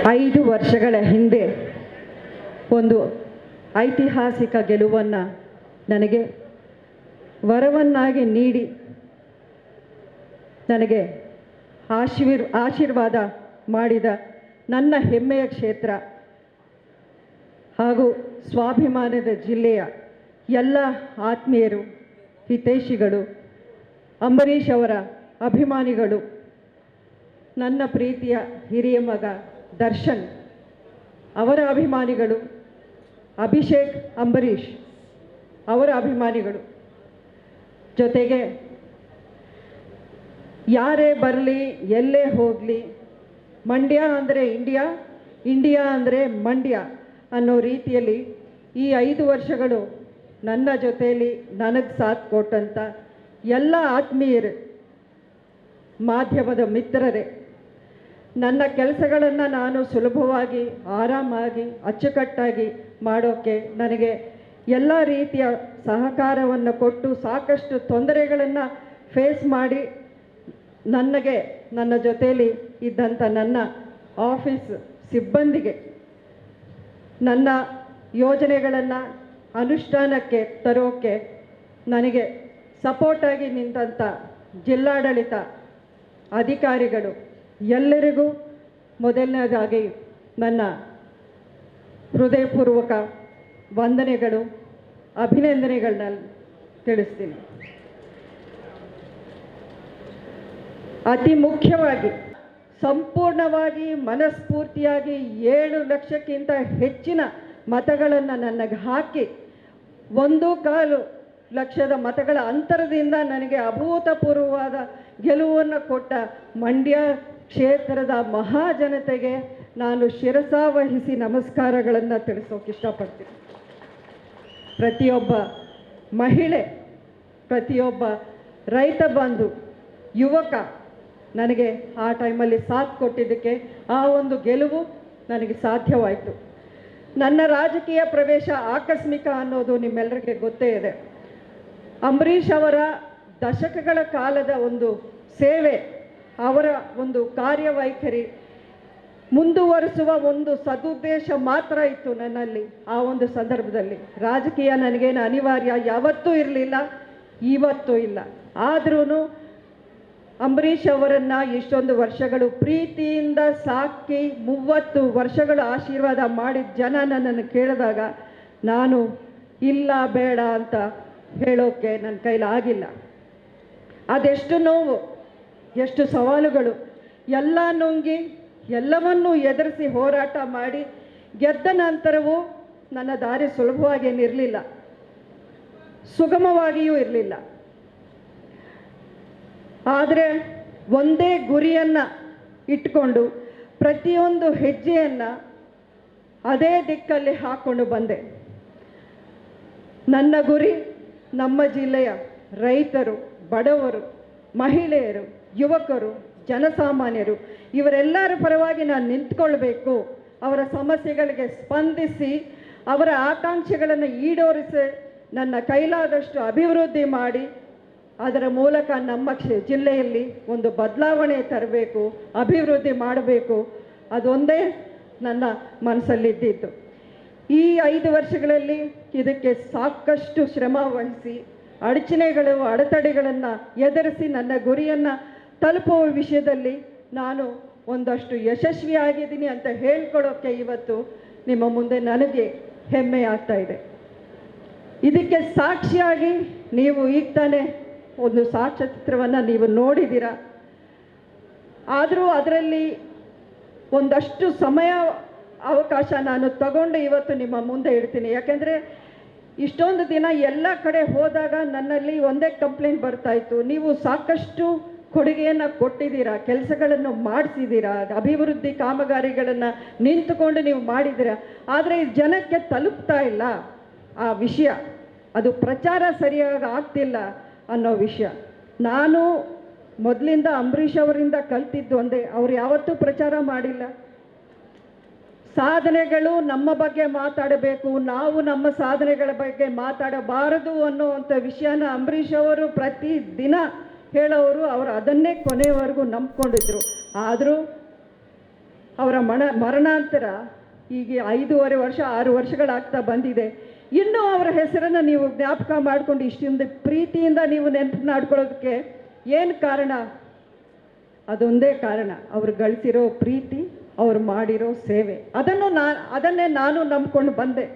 5 ವರ್ಷಗಳ ಹಿಂದೆ ಒಂದು ಐತಿಹಾಸಿಕ ಗೆಲುವನ್ನು ನನಗೆ ವರವನ್ನಾಗಿ ನೀಡಿ ನನಗೆ ಆಶೀರ್ವಾದ ಮಾಡಿದ ನನ್ನ ಹೆಮ್ಮೆಯ ಕ್ಷೇತ್ರ ಹಾಗೂ ಸ್ವಾಭಿಮಾನದ ಜಿಲ್ಲೆಯ ಎಲ್ಲ ಆತ್ಮೀಯರು, ಹಿತೈಷಿಗಳು, ಅಂಬರೀಷ್ ಅವರ ಅಭಿಮಾನಿಗಳು, ನನ್ನ ಪ್ರೀತಿಯ ಹಿರಿಯ ಮಗ ದರ್ಶನ್ ಅವರ ಅಭಿಮಾನಿಗಳು, ಅಭಿಷೇಕ್ ಅಂಬರೀಷ್ ಅವರ ಅಭಿಮಾನಿಗಳು, ಜೊತೆಗೆ ಯಾರೇ ಬರಲಿ ಎಲ್ಲೇ ಹೋಗಲಿ ಮಂಡ್ಯ ಅಂದರೆ ಇಂಡಿಯಾ, ಇಂಡಿಯಾ ಅಂದರೆ ಮಂಡ್ಯ ಅನ್ನೋ ರೀತಿಯಲ್ಲಿ ಈ 5 ವರ್ಷಗಳು ನನ್ನ ಜೊತೆಯಲ್ಲಿ ನನಗೆ ಸಾಥ್ ಕೊಟ್ಟಂಥ ಎಲ್ಲ ಆತ್ಮೀಯರು, ಮಾಧ್ಯಮದ ಮಿತ್ರರೇ, ನನ್ನ ಕೆಲಸಗಳನ್ನು ನಾನು ಸುಲಭವಾಗಿ ಆರಾಮಾಗಿ ಅಚ್ಚುಕಟ್ಟಾಗಿ ಮಾಡೋಕ್ಕೆ ನನಗೆ ಎಲ್ಲ ರೀತಿಯ ಸಹಕಾರವನ್ನು ಕೊಟ್ಟು ಸಾಕಷ್ಟು ತೊಂದರೆಗಳನ್ನು ಫೇಸ್ ಮಾಡಿ ನನ್ನ ಜೊತೆಯಲ್ಲಿ ಇದ್ದಂಥ ನನ್ನ ಆಫೀಸ್ ಸಿಬ್ಬಂದಿಗೆ ನನ್ನ ಯೋಜನೆಗಳನ್ನು ಅನುಷ್ಠಾನಕ್ಕೆ ತರೋಕ್ಕೆ ನನಗೆ ಸಪೋರ್ಟಾಗಿ ನಿಂತಂಥ ಜಿಲ್ಲಾಡಳಿತ ಅಧಿಕಾರಿಗಳು ಎಲ್ಲರಿಗೂ ಮೊದಲನೇದಾಗಿ ನನ್ನ ಹೃದಯಪೂರ್ವಕ ವಂದನೆಗಳು, ಅಭಿನಂದನೆಗಳನ್ನ ತಿಳಿಸ್ತೀನಿ. ಅತಿ ಮುಖ್ಯವಾಗಿ ಸಂಪೂರ್ಣವಾಗಿ ಮನಸ್ಫೂರ್ತಿಯಾಗಿ 7 ಲಕ್ಷಕ್ಕಿಂತ ಹೆಚ್ಚಿನ ಮತಗಳನ್ನು ನನಗೆ ಹಾಕಿ 1.25 ಲಕ್ಷದ ಮತಗಳ ಅಂತರದಿಂದ ನನಗೆ ಅಭೂತಪೂರ್ವವಾದ ಗೆಲುವನ್ನು ಕೊಟ್ಟ ಮಂಡ್ಯ ಕ್ಷೇತ್ರದ ಮಹಾಜನತೆಗೆ ನಾನು ಶಿರಸಾವಹಿಸಿ ನಮಸ್ಕಾರಗಳನ್ನು ತಿಳಿಸೋಕೆ ಇಷ್ಟಪಡ್ತೀನಿ. ಪ್ರತಿಯೊಬ್ಬ ಮಹಿಳೆ, ಪ್ರತಿಯೊಬ್ಬ ರೈತ ಬಂಧು, ಯುವಕ ನನಗೆ ಆ ಟೈಮಲ್ಲಿ ಸಾಥ್ ಕೊಟ್ಟಿದ್ದಕ್ಕೆ ಆ ಒಂದು ಗೆಲುವು ನನಗೆ ಸಾಧ್ಯವಾಯಿತು. ನನ್ನ ರಾಜಕೀಯ ಪ್ರವೇಶ ಆಕಸ್ಮಿಕ ಅನ್ನೋದು ನಿಮ್ಮೆಲ್ಲರಿಗೆ ಗೊತ್ತೇ ಇದೆ. ಅಂಬರೀಷ್ ಅವರ ದಶಕಗಳ ಕಾಲದ ಒಂದು ಸೇವೆ, ಅವರ ಒಂದು ಕಾರ್ಯವೈಖರಿ ಮುಂದುವರಿಸುವ ಒಂದು ಸದುದ್ದೇಶ ಮಾತ್ರ ಇತ್ತು ನನ್ನಲ್ಲಿ. ಆ ಒಂದು ಸಂದರ್ಭದಲ್ಲಿ ರಾಜಕೀಯ ನನಗೇನು ಅನಿವಾರ್ಯ ಯಾವತ್ತೂ ಇರಲಿಲ್ಲ, ಇವತ್ತೂ ಇಲ್ಲ. ಆದ್ರೂ ಅಂಬರೀಷ್ ಅವರನ್ನು ಇಷ್ಟೊಂದು ವರ್ಷಗಳು ಪ್ರೀತಿಯಿಂದ ಸಾಕಿ 30 ವರ್ಷಗಳು ಆಶೀರ್ವಾದ ಮಾಡಿದ ಜನ ನನ್ನನ್ನು ಕೇಳಿದಾಗ ನಾನು ಇಲ್ಲ ಬೇಡ ಅಂತ ಹೇಳೋಕ್ಕೆ ನನ್ನ ಕೈಲಾಗಿಲ್ಲ. ಅದೆಷ್ಟು ನೋವು, ಎಷ್ಟು ಸವಾಲುಗಳು ಎಲ್ಲ ನುಂಗಿ ಎಲ್ಲವನ್ನೂ ಎದುರಿಸಿ ಹೋರಾಟ ಮಾಡಿ ಗೆದ್ದ ನಂತರವೂ ನನ್ನ ದಾರಿ ಸುಲಭವಾಗೇನಿರಲಿಲ್ಲ, ಸುಗಮವಾಗಿಯೂ ಇರಲಿಲ್ಲ. ಆದರೆ ಒಂದೇ ಗುರಿಯನ್ನು ಇಟ್ಕೊಂಡು ಪ್ರತಿಯೊಂದು ಹೆಜ್ಜೆಯನ್ನು ಅದೇ ದಿಕ್ಕಲ್ಲಿ ಹಾಕ್ಕೊಂಡು ಬಂದೆ. ನನ್ನ ಗುರಿ ನಮ್ಮ ಜಿಲ್ಲೆಯ ರೈತರು, ಬಡವರು, ಮಹಿಳೆಯರು, ಯುವಕರು, ಜನಸಾಮಾನ್ಯರು ಇವರೆಲ್ಲರ ಪರವಾಗಿ ನಾನು ನಿಂತ್ಕೊಳ್ಬೇಕು. ಅವರ ಸಮಸ್ಯೆಗಳಿಗೆ ಸ್ಪಂದಿಸಿ ಅವರ ಆಕಾಂಕ್ಷೆಗಳನ್ನು ಈಡೇರಿಸಿ ನನ್ನ ಕೈಲಾದಷ್ಟು ಅಭಿವೃದ್ಧಿ ಮಾಡಿ ಅದರ ಮೂಲಕ ನಮ್ಮ ಜಿಲ್ಲೆಯಲ್ಲಿ ಒಂದು ಬದಲಾವಣೆ ತರಬೇಕು, ಅಭಿವೃದ್ಧಿ ಮಾಡಬೇಕು. ಅದೊಂದೇ ನನ್ನ ಮನಸ್ಸಲ್ಲಿದ್ದಿದ್ದು. ಈ 5 ವರ್ಷಗಳಲ್ಲಿ ಇದಕ್ಕೆ ಸಾಕಷ್ಟು ಶ್ರಮ ವಹಿಸಿ ಅಡಚಣೆಗಳು, ಅಡೆತಡೆಗಳನ್ನು ಎದುರಿಸಿ ನನ್ನ ಗುರಿಯನ್ನು ತಲುಪುವ ವಿಷಯದಲ್ಲಿ ನಾನು ಒಂದಷ್ಟು ಯಶಸ್ವಿಯಾಗಿದ್ದೀನಿ ಅಂತ ಹೇಳ್ಕೊಳ್ಳೋಕ್ಕೆ ಇವತ್ತು ನಿಮ್ಮ ಮುಂದೆ ನನಗೆ ಹೆಮ್ಮೆ ಆಗ್ತಾ ಇದೆ. ಇದಕ್ಕೆ ಸಾಕ್ಷಿಯಾಗಿ ನೀವು ಈಗ ತಾನೇ ಒಂದು ಸಾಕ್ಷ್ಯಚಿತ್ರವನ್ನು ನೀವು ನೋಡಿದ್ದೀರ. ಆದರೂ ಅದರಲ್ಲಿ ಒಂದಷ್ಟು ಸಮಯ ಅವಕಾಶ ನಾನು ತಗೊಂಡು ಇವತ್ತು ನಿಮ್ಮ ಮುಂದೆ ಇಡ್ತೀನಿ. ಯಾಕೆಂದರೆ ಇಷ್ಟೊಂದು ದಿನ ಎಲ್ಲ ಕಡೆ ಹೋದಾಗ ನನ್ನಲ್ಲಿ ಒಂದೇ ಕಂಪ್ಲೇಂಟ್ ಬರ್ತಾಯಿತ್ತು, ನೀವು ಸಾಕಷ್ಟು ಕೊಡುಗೆಯನ್ನು ಕೊಟ್ಟಿದ್ದೀರಾ, ಕೆಲಸಗಳನ್ನು ಮಾಡಿಸಿದ್ದೀರಾ, ಅಭಿವೃದ್ಧಿ ಕಾಮಗಾರಿಗಳನ್ನು ನಿಂತುಕೊಂಡು ನೀವು ಮಾಡಿದ್ದೀರಾ, ಆದರೆ ಜನಕ್ಕೆ ತಲುಪ್ತಾ ಇಲ್ಲ ಆ ವಿಷಯ, ಅದು ಪ್ರಚಾರ ಸರಿಯಾಗಿ ಆಗ್ತಿಲ್ಲ ಅನ್ನೋ ವಿಷಯ. ನಾನು ಮೊದಲಿಂದ ಅಂಬರೀಷ್ ಅವರಿಂದ ಕಲ್ತಿದ್ದು ಒಂದೇ, ಅವ್ರು ಯಾವತ್ತೂ ಪ್ರಚಾರ ಮಾಡಿಲ್ಲ. ಸಾಧನೆಗಳು ನಮ್ಮ ಬಗ್ಗೆ ಮಾತಾಡಬೇಕು, ನಾವು ನಮ್ಮ ಸಾಧನೆಗಳ ಬಗ್ಗೆ ಮಾತಾಡಬಾರದು ಅನ್ನೋವಂಥ ವಿಷಯನ ಅಂಬರೀಷ್ ಅವರು ಪ್ರತಿದಿನ ಹೇಳೋರು. ಅವರು ಅದನ್ನೇ ಕೊನೆಯವರೆಗೂ ನಂಬ್ಕೊಂಡಿದ್ರು. ಆದರೂ ಅವರ ಮರಣಾಂತರ ಈಗ 5.5 ವರ್ಷ 6 ವರ್ಷಗಳಾಗ್ತಾ ಬಂದಿದೆ. ಇನ್ನೂ ಅವರ ಹೆಸರನ್ನು ನೀವು ಜ್ಞಾಪಕ ಮಾಡಿಕೊಂಡು ಇಷ್ಟಿಂದ ಪ್ರೀತಿಯಿಂದ ನೀವು ನೆನಪು ಮಾಡ್ಕೊಳ್ಳೋದಕ್ಕೆ ಏನು ಕಾರಣ? ಅದೊಂದೇ ಕಾರಣ, ಅವ್ರು ಗಳಿಸಿರೋ ಪ್ರೀತಿ, ಅವ್ರು ಮಾಡಿರೋ ಸೇವೆ. ಅದನ್ನೇ ನಾನು ನಂಬ್ಕೊಂಡು ಬಂದೆ.